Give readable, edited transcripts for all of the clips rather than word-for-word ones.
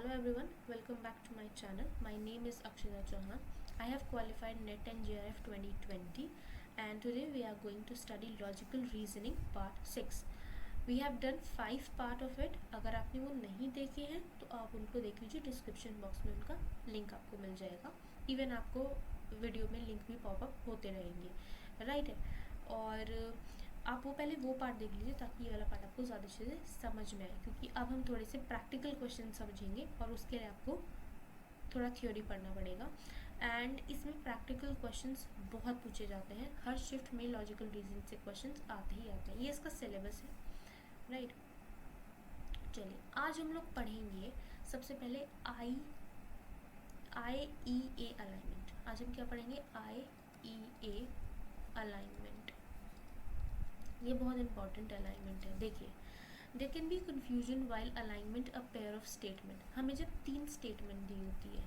Hello everyone, welcome back to my channel. My name is Akshita Chauhan. I have qualified NET and JRF 2020 and today we are going to study logical reasoning part 6. We have done 5 part of it. अगर आपने वो नहीं देखे हैं तो आप उनको देख लीजिए, डिस्क्रिप्शन बॉक्स में उनका लिंक आपको मिल जाएगा. इवन आपको वीडियो में लिंक भी पॉपअप होते रहेंगे, राइट है. और आप वो पहले वो पार्ट देख लीजिए ताकि ये वाला पार्ट आपको ज़्यादा अच्छे से समझ में आए, क्योंकि अब हम थोड़े से प्रैक्टिकल क्वेश्चन समझेंगे और उसके लिए आपको थोड़ा थ्योरी पढ़ना पड़ेगा. एंड इसमें प्रैक्टिकल क्वेश्चंस बहुत पूछे जाते हैं. हर शिफ्ट में लॉजिकल रीजनिंग से क्वेश्चंस आते ही आते हैं. ये इसका सिलेबस है, राइट. चलिए आज हम लोग पढ़ेंगे सबसे पहले आई ई ए अलाइनमेंट. आज हम क्या पढ़ेंगे? I E A alignment. ये बहुत इंपॉर्टेंट अलाइनमेंट है. देखिए, there can be confusion while alignment a pair of statement. हमें जब 3 स्टेटमेंट दी होती है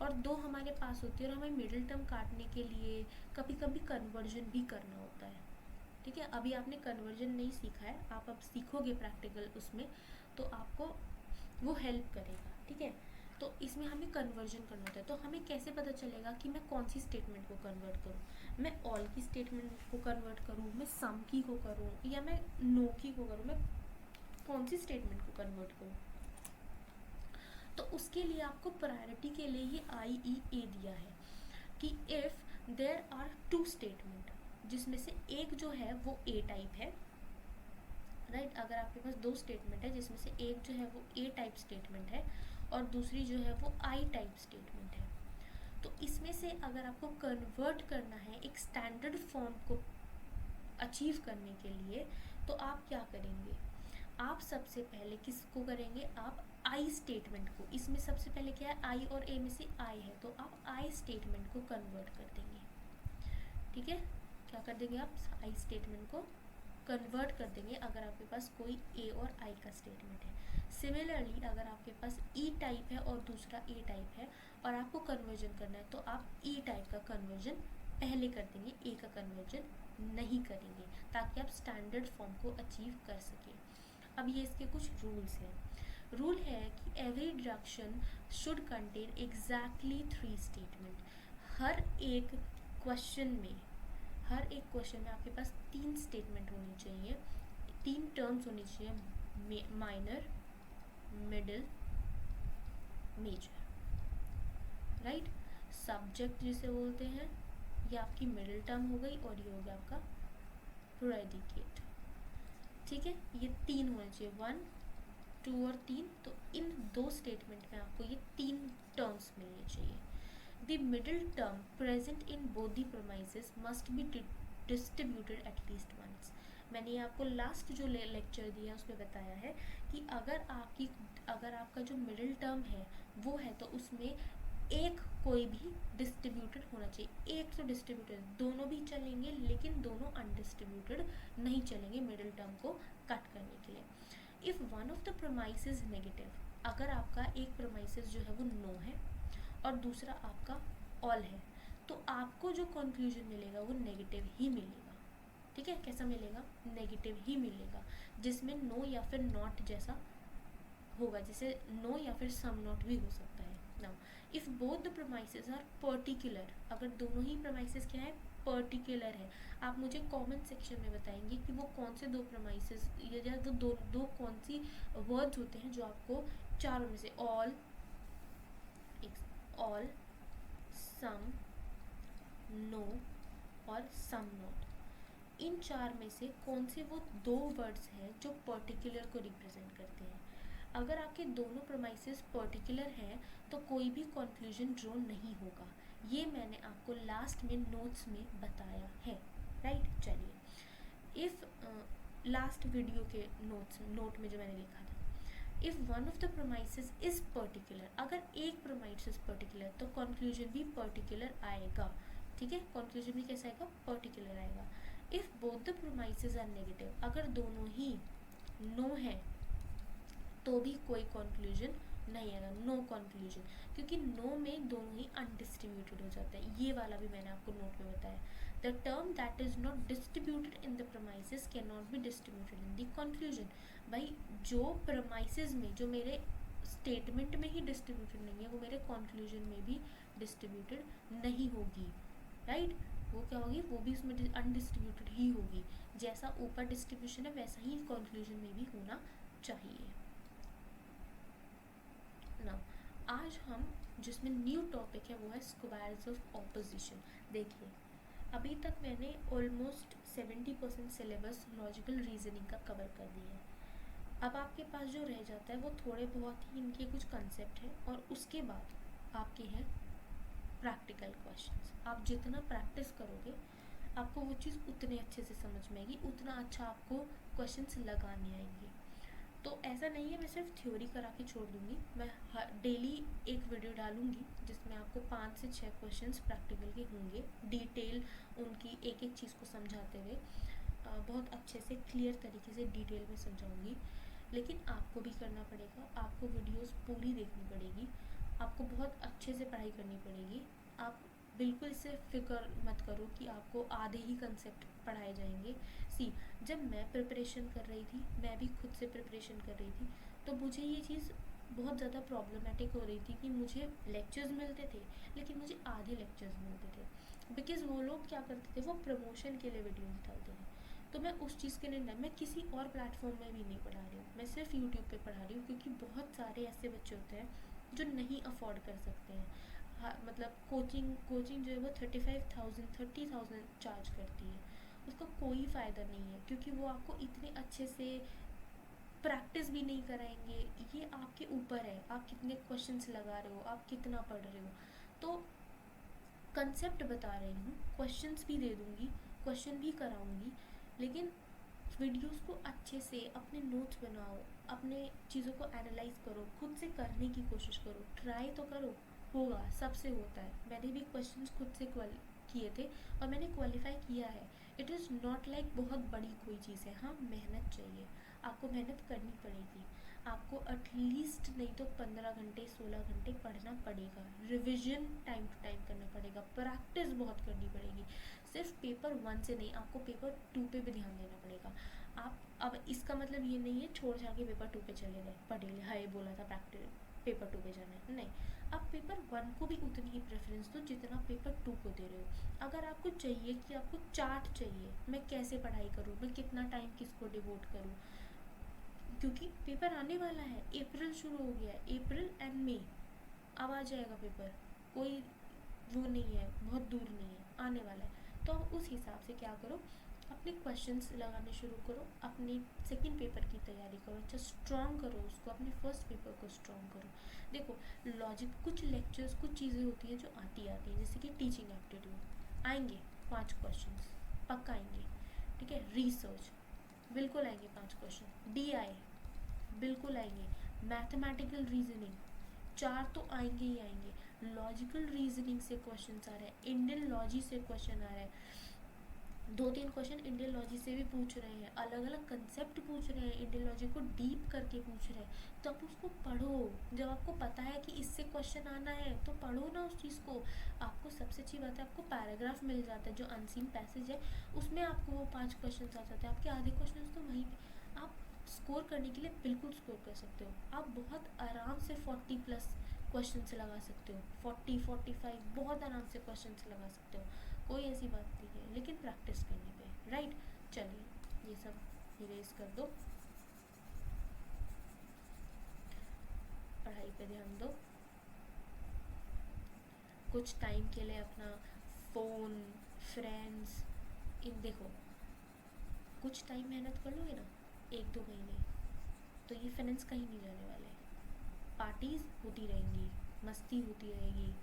और 2 हमारे पास होती है और हमें मिडिल टर्म काटने के लिए कभी कभी कन्वर्जन भी करना होता है. ठीक है, अभी आपने कन्वर्जन नहीं सीखा है, आप अब सीखोगे प्रैक्टिकल उसमें, तो आपको वो हेल्प करेगा. ठीक है, तो इसमें हमें कन्वर्जन करना होता है. तो हमें कैसे पता चलेगा कि मैं कौन सी स्टेटमेंट को कन्वर्ट करूँ? मैं ऑल की स्टेटमेंट को कन्वर्ट करूँ, मैं सम की को करूँ, या मैं नो की को करूँ? मैं कौन सी स्टेटमेंट को कन्वर्ट करूँ? तो उसके लिए आपको प्रायोरिटी के लिए ये आई ई ए दिया है कि इफ़ देयर आर 2 स्टेटमेंट, जिसमें से एक जो है वो ए टाइप है, राइट. अगर आपके पास 2 स्टेटमेंट है जिसमें से एक जो है वो ए टाइप स्टेटमेंट है और दूसरी जो है वो आई टाइप स्टेटमेंट है, तो इसमें से अगर आपको कन्वर्ट करना है एक स्टैंडर्ड फॉर्म को अचीव करने के लिए, तो आप क्या करेंगे? आप सबसे पहले किसको करेंगे? आप आई स्टेटमेंट को. इसमें सबसे पहले क्या है? आई और ए में से आई है, तो आप आई स्टेटमेंट को कन्वर्ट कर देंगे. ठीक है, क्या कर देंगे आप? आई स्टेटमेंट को कन्वर्ट कर देंगे अगर आपके पास कोई ए और आई का स्टेटमेंट है. सिमिलरली अगर आपके पास ई टाइप है और दूसरा ए टाइप है और आपको कन्वर्जन करना है, तो आप ई टाइप का कन्वर्जन पहले कर देंगे, ए का कन्वर्जन नहीं करेंगे, ताकि आप स्टैंडर्ड फॉर्म को अचीव कर सकें. अब ये इसके कुछ रूल्स हैं. रूल है कि every deduction should contain exactly 3 statement. हर एक क्वेश्चन में आपके पास 3 स्टेटमेंट होनी चाहिए, 3 टर्म्स होनी चाहिए, minor, middle, major, right. Subject जिसे बोलते हैं, ये आपकी मिडिल टर्म हो गई और ये हो गया आपका प्रेडिकेट. ठीक है, ये 3 होने चाहिए, 1, 2 और 3. तो इन 2 स्टेटमेंट में आपको ये 3 टर्म्स मिलने चाहिए. The middle term present in both the premises must be distributed at least once. मैंने ये आपको लास्ट जो लेक्चर दिया उसमें बताया है कि अगर आपका जो मिडिल टर्म है वो है, तो उसमें एक कोई भी डिस्ट्रीब्यूटेड होना चाहिए. एक तो डिस्ट्रीब्यूटेड, दोनों भी चलेंगे लेकिन दोनों अनडिस्ट्रीब्यूटेड नहीं चलेंगे मिडिल टर्म को कट करने के लिए. If one of the promises negative, अगर आपका एक प्रोमाइसेस जो है वो नो है और दूसरा आपका ऑल है, तो आपको जो कंक्लूजन मिलेगा वो नेगेटिव ही मिलेगा. ठीक है, कैसा मिलेगा? नेगेटिव ही मिलेगा, जिसमें नो या फिर नॉट जैसा होगा, जैसे नो या फिर सम नॉट भी हो सकता है. Now if both the promises are particular, अगर दोनों ही प्रोमाइसेस क्या है? पर्टिकुलर है. आप मुझे कमेंट सेक्शन में बताएंगे कि वो कौन से 2 प्रोमाइसेस या दो कौन सी वर्ड्स होते हैं जो आपको चारों में से ऑल, सम, नो और सम नॉट, इन 4 में से कौन से वो 2 वर्ड्स हैं जो पर्टिकुलर को रिप्रेजेंट करते हैं. अगर आपके दोनों प्रोमाइसेस पर्टिकुलर हैं तो कोई भी कंक्लूजन ड्रॉ नहीं होगा. ये मैंने आपको लास्ट में नोट्स में बताया है, राइट. चलिए, इफ़ लास्ट वीडियो के नोट में जो मैंने लिखा था, if one of the promises is particular, अगर एक प्रोमाइसेस पर्टिकुलर तो कंक्लूजन भी पर्टिकुलर आएगा. ठीक है, कंक्लूजन भी कैसा आएगा? पर्टिकुलर आएगा. If both the promises are negative, अगर दोनों ही नो है तो भी कोई कंक्लूजन नहीं आएगा, नो कंक्लूजन, क्योंकि नो में दोनों ही अनडिस्ट्रीब्यूटेड हो जाता है. ये वाला भी मैंने आपको नोट में बताया. The term that is not distributed in the promises can not be distributed in the conclusion. भाई जो प्रोमाइसेस में, जो मेरे स्टेटमेंट में ही डिस्ट्रीब्यूटेड नहीं है, वो मेरे कंक्लूजन में भी डिस्ट्रीब्यूटेड नहीं होगी, राइट। वो क्या होगी, वो भी उसमें अनडिस्ट्रीब्यूटेड ही होगी। जैसा ऊपर डिस्ट्रीब्यूशन है वैसा ही कंक्लूजन में भी होना चाहिए। नाउ आज हम जिसमें न्यू टॉपिक है वो है स्क्वायर्स ऑफ ऑपोजिशन। देखिए अभी तक मैंने ऑलमोस्ट 70% सिलेबस लॉजिकल रीजनिंग का कवर कर दिया है। अब आपके पास जो रह जाता है वो थोड़े बहुत ही इनके कुछ कंसेप्ट हैं, और उसके बाद आपके हैं प्रैक्टिकल क्वेश्चंस। आप जितना प्रैक्टिस करोगे आपको वो चीज़ उतने अच्छे से समझ में आएगी, उतना अच्छा आपको क्वेश्चंस लगाने आएंगे। तो ऐसा नहीं है मैं सिर्फ थ्योरी करा के छोड़ दूँगी, मैं डेली एक वीडियो डालूँगी जिसमें आपको 5 से 6 क्वेश्चंस प्रैक्टिकल के होंगे, डिटेल उनकी एक एक चीज़ को समझाते हुए बहुत अच्छे से क्लियर तरीके से डिटेल में समझाऊँगी। लेकिन आपको भी करना पड़ेगा, आपको वीडियोस पूरी देखनी पड़ेगी, आपको बहुत अच्छे से पढ़ाई करनी पड़ेगी। आप बिल्कुल इससे फिक्र मत करो कि आपको आधे ही कंसेप्ट पढ़ाए जाएंगे। जब मैं प्रिपरेशन कर रही थी, मैं भी खुद से प्रिपरेशन कर रही थी, तो मुझे ये चीज़ बहुत ज़्यादा प्रॉब्लमेटिक हो रही थी कि मुझे लेक्चर्स मिलते थे लेकिन मुझे आधे लेक्चर्स मिलते थे। बिकॉज़ वो लोग क्या करते थे, वो प्रमोशन के लिए वीडियोस डालते थे। तो मैं उस चीज़ के लिए नहीं, मैं किसी और प्लेटफॉर्म में भी नहीं पढ़ा रही हूँ, मैं सिर्फ यूट्यूब पे पढ़ा रही हूँ, क्योंकि बहुत सारे ऐसे बच्चे होते हैं जो नहीं अफोर्ड कर सकते हैं। हाँ, मतलब कोचिंग जो है वो 30,000 चार्ज करती है, उसका कोई फ़ायदा नहीं है, क्योंकि वो आपको इतने अच्छे से प्रैक्टिस भी नहीं कराएंगे। ये आपके ऊपर है, आप कितने क्वेश्चंस लगा रहे हो, आप कितना पढ़ रहे हो। तो कंसेप्ट बता रही हूँ, क्वेश्चंस भी दे दूँगी, क्वेश्चन भी कराऊँगी, लेकिन वीडियोस को अच्छे से अपने नोट्स बनाओ, अपने चीज़ों को एनालाइज करो, खुद से करने की कोशिश करो, ट्राई तो करो, होगा, सबसे होता है। मैंने भी क्वेश्चंस खुद से किए थे और मैंने क्वालिफाई किया है। इट इज़ नॉट लाइक बहुत बड़ी कोई चीज़ है। हाँ, मेहनत चाहिए, आपको मेहनत करनी पड़ेगी, आपको एटलीस्ट नहीं तो 15 घंटे 16 घंटे पढ़ना पड़ेगा, रिविजन टाइम टू टाइम करना पड़ेगा, प्रैक्टिस बहुत करनी पड़ेगी। सिर्फ पेपर 1 से नहीं, आपको पेपर 2 पे भी ध्यान देना पड़ेगा। आप अब इसका मतलब ये नहीं है छोड़ छाड़ के पेपर 2 पे चले गए, पढ़ लिए, हाय बोला था प्रैक्टिस पेपर 2 पे जाना है, नहीं। आप पेपर 1 को भी उतनी ही प्रेफरेंस दो जितना पेपर 2 को दे रहे हो। अगर आपको चाहिए कि आपको चार्ट चाहिए, मैं कैसे पढ़ाई करूँ, मैं कितना टाइम किसको डिवोट करूँ, क्योंकि पेपर आने वाला है, अप्रैल शुरू हो गया है, अप्रैल एंड मई अब आ जाएगा पेपर, कोई वो नहीं है, बहुत दूर नहीं है, आने वाला है। तो आप उस हिसाब से क्या करो, अपने क्वेश्चंस लगाने शुरू करो, अपने सेकंड पेपर की तैयारी करो, अच्छा स्ट्रॉन्ग करो उसको, अपने फर्स्ट पेपर को स्ट्रॉन्ग करो। देखो लॉजिक, कुछ लेक्चर्स, कुछ चीज़ें होती हैं जो आती हैं, जैसे कि टीचिंग एप्टीट्यूड आएंगे 5 क्वेश्चंस पक्का आएंगे, ठीक है। रिसर्च बिल्कुल आएंगे 5 क्वेश्चन, DI बिल्कुल आएंगे, मैथमेटिकल रीजनिंग 4 तो आएंगे ही आएंगे, लॉजिकल रीजनिंग से क्वेश्चन आ रहे हैं, इंडियन लॉजी से क्वेश्चन आ रहा है, 2-3 क्वेश्चन इंडियन लॉजी से भी पूछ रहे हैं, अलग अलग कंसेप्ट पूछ रहे हैं, इंडियन लॉजी को डीप करके पूछ रहे हैं। तो आप उसको पढ़ो, जब आपको पता है कि इससे क्वेश्चन आना है तो पढ़ो ना उस चीज़ को। आपको सबसे अच्छी बात है, आपको पैराग्राफ मिल जाता है, जो अनसीन पैसेज है उसमें आपको वो 5 क्वेश्चन आ जाते हैं, आपके आधे क्वेश्चन तो वहीं पर आप स्कोर करने के लिए बिल्कुल स्कोर कर सकते हो। आप बहुत आराम से 40+ क्वेश्चन लगा सकते हो, 40-45 बहुत आराम से क्वेश्चन लगा सकते हो, कोई ऐसी बात नहीं है, लेकिन प्रैक्टिस करने पे, राइट। चलिए ये सब इरेज कर दो, पढ़ाई पे ध्यान दो, कुछ टाइम के लिए अपना फ़ोन, फ्रेंड्स, इन देखो, कुछ टाइम मेहनत कर लोगे ना, 1-2 महीने, तो ये फाइनेंस कहीं नहीं जाने वाले। पार्टीज़ होती रहेंगी, मस्ती होती रहेगी,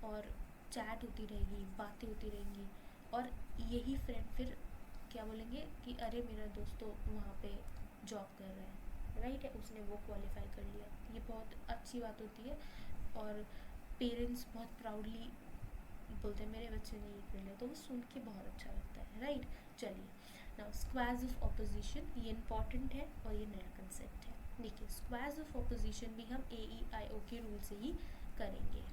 और चैट होती रहेगी, बातें होती रहेंगी, और यही फ्रेंड फिर क्या बोलेंगे कि अरे मेरा दोस्त तो वहाँ पे जॉब कर रहा है, राइट है, उसने वो क्वालिफाई कर लिया, ये बहुत अच्छी बात होती है। और पेरेंट्स बहुत प्राउडली बोलते हैं मेरे बच्चे ने ये कर लिया, तो वो सुन के बहुत अच्छा लगता है, राइट। चलिए नाउ स्क्वायर्स ऑफ ऑपोजिशन, ये इंपॉर्टेंट है और ये नया कंसेप्ट है। देखिए स्क्वायर्स ऑफ ऑपोजिशन भी हम AEIO के रूल से ही करेंगे,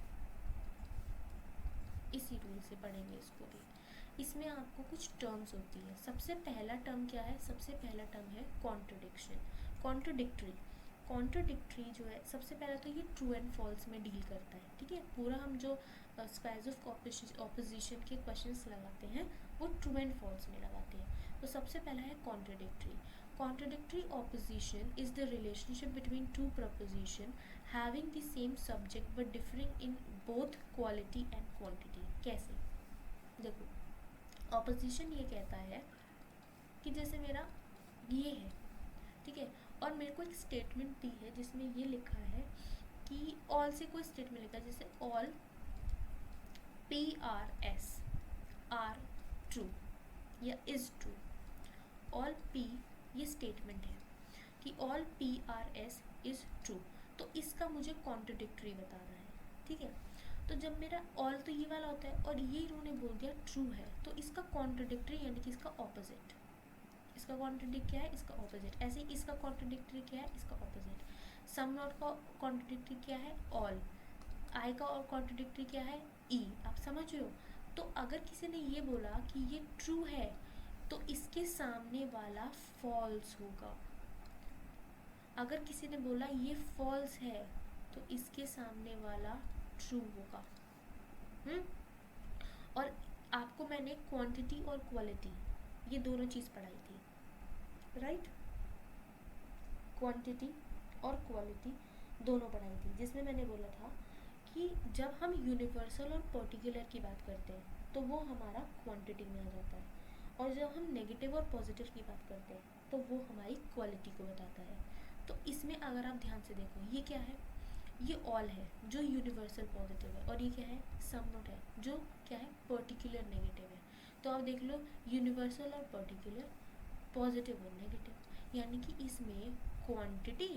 इसी रूल से पढ़ेंगे इसको भी। इसमें आपको कुछ टर्म्स होती है। सबसे पहला टर्म क्या है, सबसे पहला टर्म है कॉन्ट्रडिक्शन, कॉन्ट्रडिक्टरी। कॉन्ट्राडिक्टरी जो है, सबसे पहले तो ये ट्रू एंड फॉल्स में डील करता है, ठीक है। पूरा हम जो स्क्वायर्स ऑफ ऑपोजिशन के क्वेश्चंस लगाते हैं वो ट्रू एंड फॉल्स में लगाते हैं। तो सबसे पहला है contradictory. Contradictory opposition is the relationship between two preposition having the same subject but differing in both quality and quantity. कैसे? देखो, ऑपोजिशन ये कहता है कि जैसे मेरा ये है, ठीक है, और मेरे को एक स्टेटमेंट दी है जिसमें ये लिखा है कि ऑल से कोई स्टेटमेंट लिखा है, जैसे ऑल PRS आर ट्रू या इज ट्रू। ऑल P ये स्टेटमेंट है कि ऑल PRS इज ट्रू, तो इसका मुझे कॉन्ट्रडिक्टरी बताना है, ठीक है। तो जब मेरा ऑल तो ये वाला होता है और ये इन्होंने बोल दिया ट्रू है, तो इसका कॉन्ट्रडिक्टरी यानी कि इसका ऑपोजिट, इसका कॉन्ट्रडिक्ट क्या है, इसका ऑपोजिट। ऐसे ही इसका कॉन्ट्रडिक्टरी क्या है, इसका ऑपोजिट। सम नॉट का कॉन्ट्रडिक्टरी क्या है, ऑल। आई का और कॉन्ट्रडिक्टरी क्या है, ई। आप समझ रहे हो? तो अगर किसी ने ये बोला कि ये ट्रू है तो इसके सामने वाला फॉल्स होगा। अगर किसी ने बोला ये फॉल्स है तो इसके सामने वाला ट्रू होगा। और आपको मैंने क्वांटिटी और क्वालिटी ये दोनों चीज़ पढ़ाई थी, राइट। क्वांटिटी और क्वालिटी दोनों पढ़ाई थी, जिसमें मैंने बोला था कि जब हम यूनिवर्सल और पर्टिकुलर की बात करते हैं तो वो हमारा क्वांटिटी में आ जाता है, और जब हम नेगेटिव और पॉजिटिव की बात करते हैं तो वो हमारी क्वालिटी को बताता है। तो इसमें अगर आप ध्यान से देखो, ये क्या है, ये ऑल है जो यूनिवर्सल पॉजिटिव है, और ये क्या है, सम नॉट है जो क्या है, पर्टिकुलर नेगेटिव है। तो आप देख लो, यूनिवर्सल और पर्टिकुलर, पॉजिटिव और नेगेटिव, यानी कि इसमें क्वांटिटी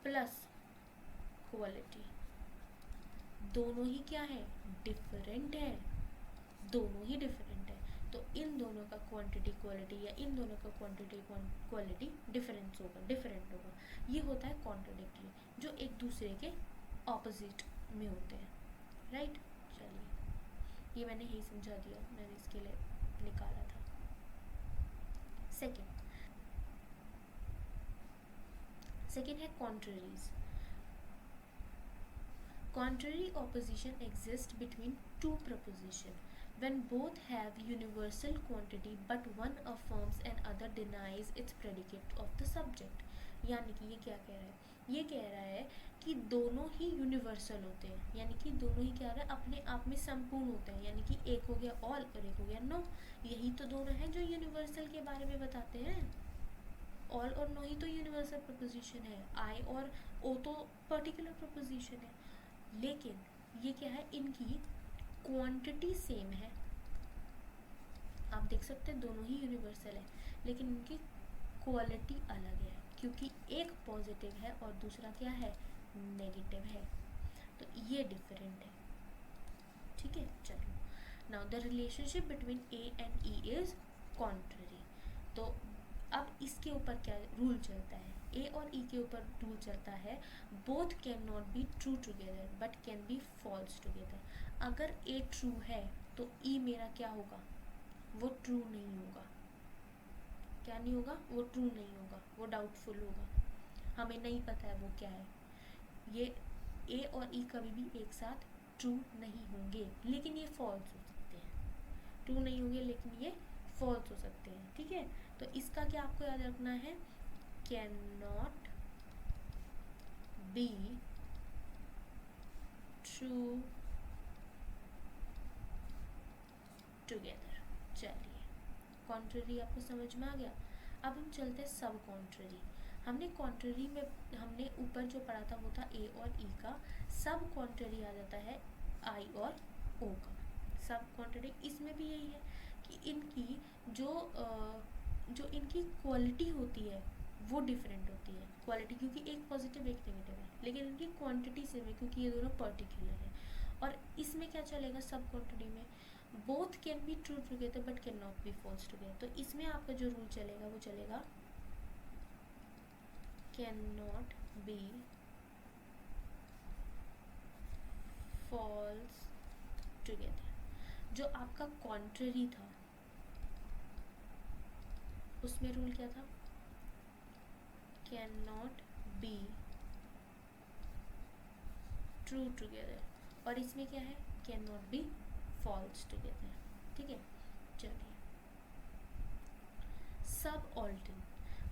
प्लस क्वालिटी दोनों ही क्या है, डिफरेंट है, दोनों ही डिफरेंट है। तो इन दोनों का क्वांटिटी क्वालिटी या इन दोनों का क्वांटिटी क्वालिटी डिफरेंस होगा, डिफरेंट होगा। ये होता है कॉन्ट्राडिक्टरी, जो एक दूसरे के ऑपोजिट में होते हैं, राइट। चलिए, ये मैंने यही समझा दिया, मैंने इसके लिए निकाला था। सेकेंड है countries. Contrary opposition exists between two propositions when both have universal quantity but one affirms and other denies its predicate of the subject। यानी कि ये क्या कह रहा है, ये कह रहा है कि दोनों ही यूनिवर्सल होते हैं, यानी कि दोनों ही क्या है, अपने आप में संपूर्ण होते हैं, यानी कि एक हो गया ऑल और एक हो गया नो। यही तो दोनों हैं जो यूनिवर्सल के बारे में बताते हैं। ऑल और नो ही तो यूनिवर्सल प्रपोजिशन है, आई और ओ तो पर्टिकुलर प्रपोजिशन है। लेकिन ये क्या है, इनकी क्वांटिटी सेम है। आप देख सकते हैं दोनों ही यूनिवर्सल है, लेकिन इनकी क्वालिटी अलग है, क्योंकि एक पॉजिटिव है और दूसरा क्या है, नेगेटिव है। तो ये डिफरेंट है, ठीक है। चलो, now the relationship between A and E is contrary. तो अब इसके ऊपर क्या रूल चलता है, ए और ई के ऊपर रूल चलता है, both can not be true together but can be false together. अगर ए ट्रू है तो ई मेरा क्या होगा, वो ट्रू नहीं होगा। क्या नहीं होगा, वो ट्रू नहीं होगा, वो डाउटफुल होगा, हमें नहीं पता है वो क्या है। ये ए और ई कभी भी एक साथ ट्रू नहीं होंगे, लेकिन ये फॉल्स हो सकते हैं। ट्रू नहीं होंगे लेकिन ये फॉल्स हो सकते हैं, ठीक है। तो इसका क्या आपको याद रखना है, can not be true together. चलिए, कॉन्ट्ररी आपको समझ में आ गया। अब हम चलते हैं सब कॉन्ट्ररी। हमने कॉन्ट्ररी में हमने ऊपर जो पढ़ा था वो था ए और ई का, सब कॉन्ट्ररी आ जाता है आई और ओ का। सब कॉन्ट्ररी इसमें भी यही है कि इनकी जो इनकी क्वालिटी होती है वो डिफरेंट होती है। क्वालिटी क्योंकि एक पॉजिटिव एक नेगेटिव है, लेकिन इनकी क्वांटिटी सेम है क्योंकि ये दोनों पर्टिकुलर है। और इसमें क्या चलेगा, सब क्वांटिटी में both can be true together but can not be false together. तो इसमें आपका जो रूल चलेगा वो चलेगा can not be false together. जो आपका कॉन्ट्ररी था उसमें रूल क्या था can not be true together, और इसमें क्या है, can not be false together. ठीक है, चलिए सब ऑल्टर्न,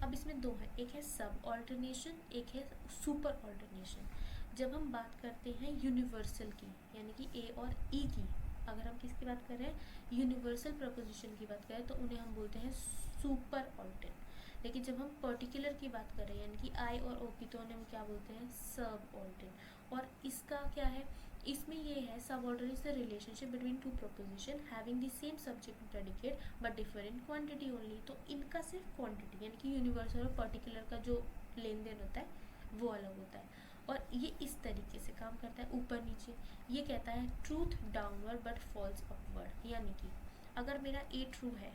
अब इसमें दो है, एक है सब ऑल्टरनेशन, एक है सुपर ऑल्टरनेशन। जब हम बात करते हैं यूनिवर्सल की, यानी कि ए और ई की, अगर हम किसकी बात कर रहे हैं, यूनिवर्सल प्रपोजिशन की बात करें, तो उन्हें हम बोलते हैं सुपर ऑल्टर्न। लेकिन जब हम पर्टिकुलर की बात कर रहे हैं, यानी कि आई और ओ की, तो उन्हें हम क्या बोलते हैं, सब ऑल्टर्न। और इसका क्या है, इसमें ये है सब order is the relationship between two preposition having the same subject predicate but differ in quantity only. तो इनका सिर्फ क्वांटिटी, यानी कि यूनिवर्सल और पर्टिकुलर का जो लेन देन होता है वो अलग होता है, और ये इस तरीके से काम करता है, ऊपर नीचे। ये कहता है truth downward but false upward, यानी कि अगर मेरा ए ट्रू है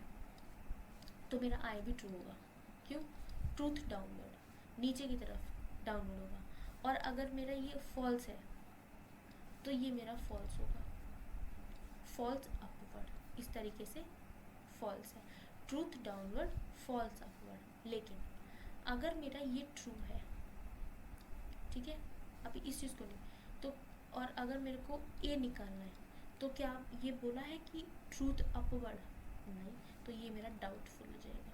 तो मेरा आई भी ट्रू होगा। क्यों, ट्रूथ डाउनवर्ड, नीचे की तरफ डाउनवर्ड होगा, और अगर मेरा ये फॉल्स है तो ये मेरा फॉल्स होगा, फॉल्स अपवर्ड, इस तरीके से फॉल्स है, ट्रूथ डाउनवर्ड फॉल्स अपवर्ड। लेकिन अगर मेरा ये ट्रू है, ठीक है, अभी इस चीज़ को नहीं तो, और अगर मेरे को ए निकालना है, तो क्या ये बोला है कि ट्रूथ अपवर्ड, नहीं, तो ये मेरा डाउटफुल हो जाएगा।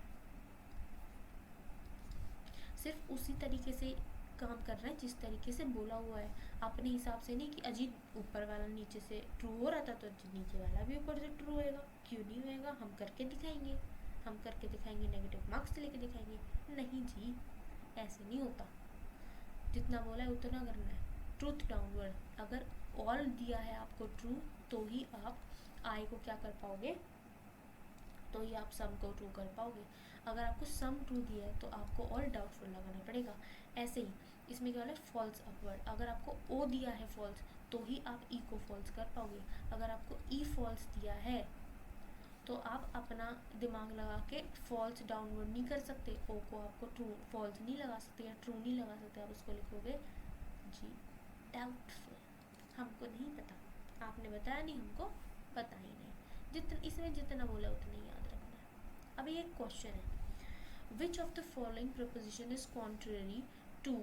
सिर्फ उसी तरीके से काम कर रहा है जिस तरीके से बोला हुआ है, अपने हिसाब से नहीं कि अजीत ऊपर वाला नीचे से ट्रू हो रहा था तो नीचे वाला भी ऊपर से ट्रू होएगा, क्यों नहीं होएगा, हम करके दिखाएंगे, हम करके दिखाएंगे, नेगेटिव मार्क्स लेके दिखाएंगे। नहीं जी, ऐसे नहीं होता, जितना बोला है उतना करना है। ट्रूथ डाउनवर्ड, अगर ऑल दिया है आपको ट्रू, तो ही आप आई को क्या कर पाओगे, तो ही आप सम को ट्रू कर पाओगे। अगर आपको सम ट्रू दिया है तो आपको ऑल डाउटफुल लगाना पड़ेगा। ऐसे ही इसमें क्या है, फॉल्स अपवर्ड, अगर आपको ओ दिया है फॉल्स, तो ही आप ई को फॉल्स कर पाओगे। अगर आपको ई फॉल्स दिया है तो आप अपना दिमाग लगा के फॉल्स डाउनवर्ड नहीं कर सकते, ओ को आपको ट्रू फॉल्स नहीं लगा सकते या ट्रू नहीं लगा सकते, आप उसको लिखोगे जी डाउटफुल, हमको नहीं पता, आपने बताया नहीं, हमको पता ही नहीं। इसमें जितना बोला उतना ही याद रखना है। अब ये एक क्वेश्चन है, which of the following proposition is contrary to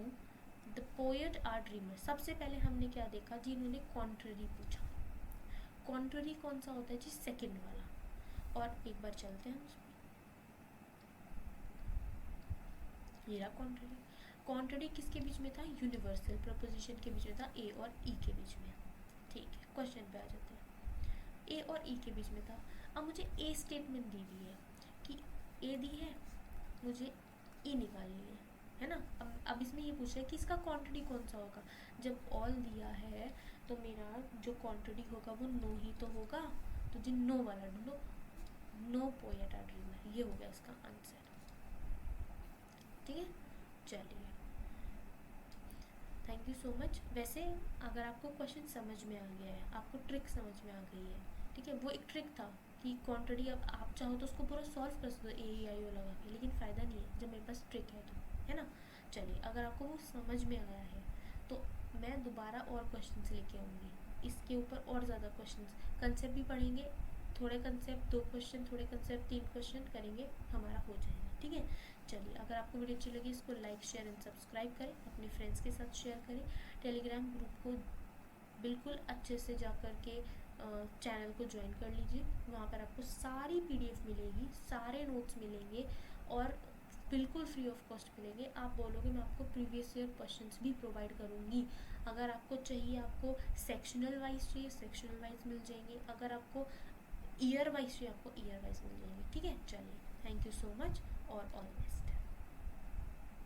the poet or dreamer. सबसे पहले हमने क्या देखा जी, इन्होंने कॉन्ट्ररी पूछा। कॉन्ट्ररी कौन सा होता है जी, सेकंड वाला। और एक बार चलते हैं उसमें, मेरा कॉन्ट्ररी, कॉन्ट्ररी किसके बीच में था, यूनिवर्सल प्रपोजिशन के बीच में था, ए और ई के बीच में। ठीक है, क्वेश्चन पे आ जाते हैं, ए और ई के बीच में था। अब मुझे ए स्टेटमेंट दी हुई है कि ए दी है, मुझे ई निकालनी है ना। अब इसमें ये पूछ रहा है कि इसका क्वांटिटी कौन सा होगा। जब ऑल दिया है तो मेरा जो क्वांटिटी होगा वो नो ही तो होगा, तो जी नो वाला ढूंढो, नो पोएट आर ड्रीमर, ये हो गया इसका आंसर। ठीक है, चलिए थैंक यू सो मच। वैसे अगर आपको क्वेश्चन समझ में आ गया है, आपको ट्रिक समझ में आ गई है, ठीक है, वो एक ट्रिक था कि क्वांटिटी, अब आप चाहो तो उसको पूरा सॉल्व कर सकते हो ए आई ओ लगा के, लेकिन फ़ायदा नहीं है जब मेरे पास ट्रिक है तो, है ना। चलिए, अगर आपको वो समझ में आया है तो मैं दोबारा और क्वेश्चन लेके आऊँगी, इसके ऊपर और ज़्यादा क्वेश्चन, कंसेप्ट भी पढ़ेंगे, थोड़े कंसेप्ट 2 क्वेश्चन, थोड़े कंसेप्ट 3 क्वेश्चन करेंगे, हमारा हो जाएगा। ठीक है, चलिए, अगर आपको वीडियो अच्छी लगी इसको लाइक शेयर एंड सब्सक्राइब करें, अपने फ्रेंड्स के साथ शेयर करें, टेलीग्राम ग्रुप को बिल्कुल अच्छे से जा कर के चैनल को ज्वाइन कर लीजिए, वहाँ पर आपको सारी PDF मिलेगी, सारे नोट्स मिलेंगे और बिल्कुल फ्री ऑफ कॉस्ट मिलेंगे। आप बोलोगे मैं आपको प्रीवियस ईयर क्वेश्चंस भी प्रोवाइड करूँगी, अगर आपको चाहिए, आपको सेक्शनल वाइज चाहिए सेक्शनल वाइज मिल जाएंगे, अगर आपको ईयर वाइज चाहिए आपको ईयर वाइज मिल जाएंगे। ठीक है, चलिए, थैंक यू सो मच और ऑल द बेस्ट।